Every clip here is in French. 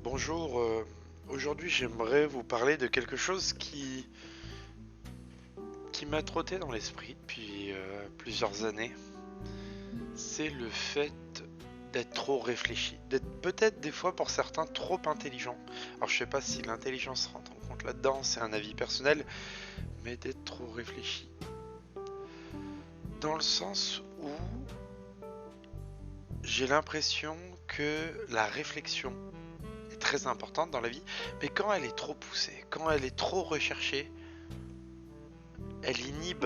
Bonjour, aujourd'hui j'aimerais vous parler de quelque chose qui m'a trotté dans l'esprit depuis plusieurs années. C'est le fait d'être trop réfléchi, d'être peut-être des fois pour certains trop intelligent. Alors je sais pas si l'intelligence rentre en compte là-dedans, c'est un avis personnel, mais d'être trop réfléchi. Dans le sens où j'ai l'impression que la réflexion est très importante dans la vie, mais quand elle est trop poussée, quand elle est trop recherchée, elle inhibe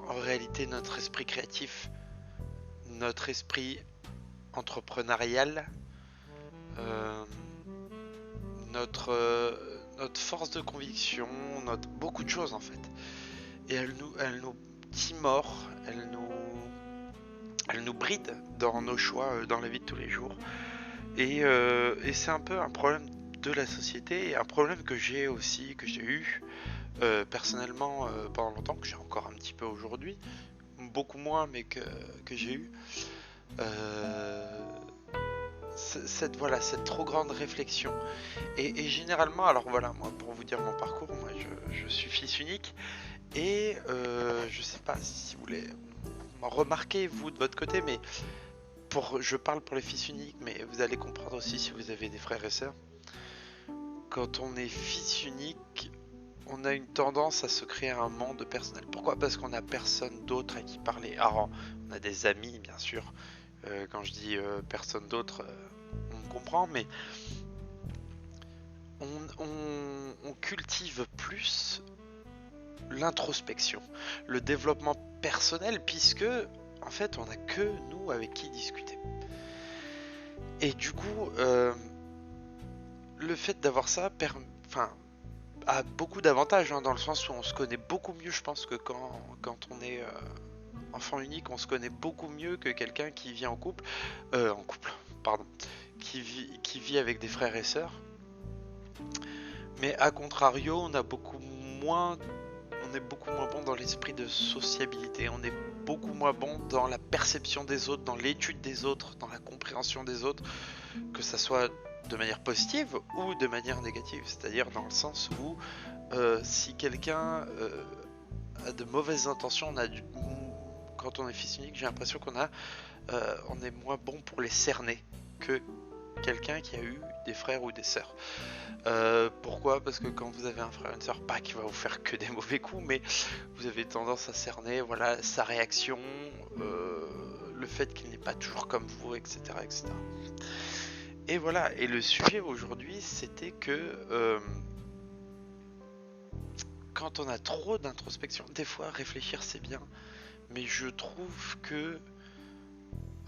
en réalité notre esprit créatif, notre esprit entrepreneurial, euh, notre force de conviction, beaucoup de choses en fait. Et elle nous timore, elle nous bride dans nos choix, dans la vie de tous les jours. Et c'est un peu un problème de la société et un problème que j'ai aussi, que j'ai eu personnellement pendant longtemps, que j'ai encore un petit peu aujourd'hui, beaucoup moins mais que j'ai eu. Euh, cette trop grande réflexion. Et généralement, alors voilà, moi pour vous dire mon parcours, moi je suis fils unique et je sais pas si vous voulez remarquer vous de votre côté, mais je parle pour les fils uniques, mais vous allez comprendre aussi si vous avez des frères et sœurs. Quand on est fils unique, on a une tendance à se créer un monde personnel. Pourquoi? Parce qu'on a personne d'autre à qui parler. Alors, on a des amis, bien sûr. Quand je dis personne d'autre, on me comprend, mais on cultive plus l'introspection, le développement personnel, puisque en fait on n'a que nous avec qui discuter. Et du coup, le fait d'avoir ça enfin, a beaucoup d'avantages, hein, dans le sens où on se connaît beaucoup mieux, je pense, que quand on est enfant unique, on se connaît beaucoup mieux que quelqu'un qui vit en couple, pardon, qui vit avec des frères et sœurs. Mais à contrario, on est beaucoup moins bon dans l'esprit de sociabilité. On est beaucoup moins bon dans la perception des autres, dans l'étude des autres, dans la compréhension des autres, que ça soit de manière positive ou de manière négative. C'est-à-dire dans le sens où si quelqu'un a de mauvaises intentions, quand on est fils unique, j'ai l'impression on est moins bon pour les cerner que quelqu'un qui a eu des frères ou des sœurs. Pourquoi? Parce que quand vous avez un frère et une sœur, pas qui va vous faire que des mauvais coups, mais vous avez tendance à cerner, voilà, sa réaction, le fait qu'il n'est pas toujours comme vous, etc., etc. Et voilà. Et le sujet aujourd'hui, c'était que quand on a trop d'introspection, des fois réfléchir c'est bien, mais je trouve que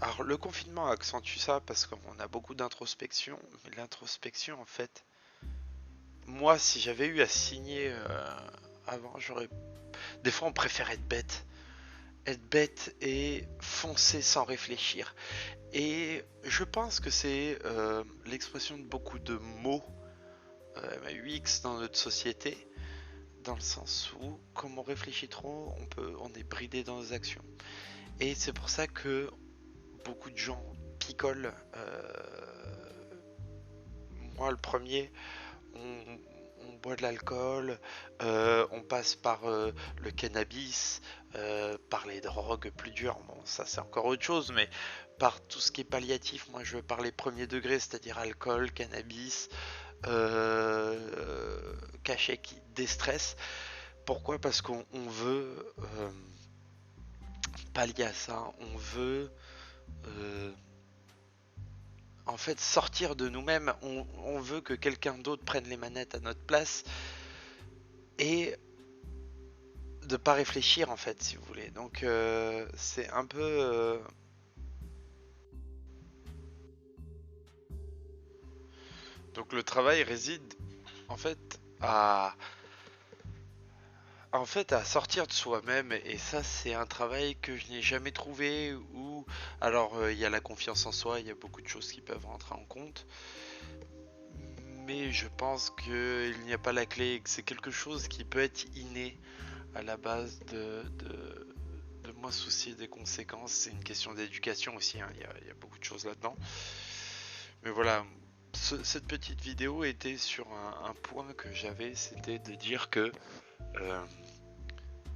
alors le confinement accentue ça parce qu'on a beaucoup d'introspection, mais l'introspection en fait, moi si j'avais eu à signer avant, j'aurais des fois, on préfère être bête. Être bête et foncer sans réfléchir. Et je pense que c'est l'expression de beaucoup de mots UX dans notre société, dans le sens où, comme on réfléchit trop, on est bridé dans nos actions. Et c'est pour ça que beaucoup de gens picolent. Moi, le premier, on boit de l'alcool, on passe par le cannabis, par les drogues plus dures, bon ça c'est encore autre chose, mais par tout ce qui est palliatif, moi je veux parler premier degré, c'est-à-dire alcool, cannabis, cachet qui déstresse. Pourquoi? Parce qu'on veut pallier à ça, on veut euh, en fait sortir de nous-mêmes, on veut que quelqu'un d'autre prenne les manettes à notre place et de pas réfléchir en fait si vous voulez. Donc c'est un peu donc le travail réside en fait à à sortir de soi-même, et ça c'est un travail que je n'ai jamais trouvé. Où alors il y a la confiance en soi, il y a beaucoup de choses qui peuvent rentrer en compte, mais je pense qu'il n'y a pas la clé, que c'est quelque chose qui peut être inné à la base de moins soucier des conséquences. C'est une question d'éducation aussi, hein. Il y a beaucoup de choses là-dedans. Mais voilà, cette petite vidéo était sur un point que j'avais, c'était de dire que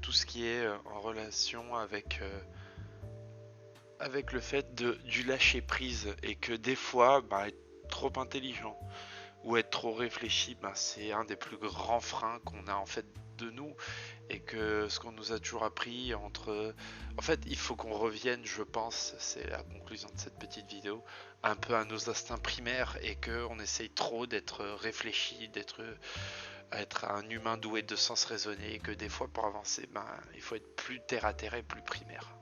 tout ce qui est en relation avec le fait du lâcher prise, et que des fois, être trop intelligent ou être trop réfléchi, c'est un des plus grands freins qu'on a en fait de nous, et que ce qu'on nous a toujours appris en fait, il faut qu'on revienne, je pense, c'est la conclusion de cette petite vidéo, un peu à nos instincts primaires, et qu'on essaye trop d'être réfléchi, être un humain doué de sens raisonné, et que des fois pour avancer, il faut être plus terre à terre et plus primaire.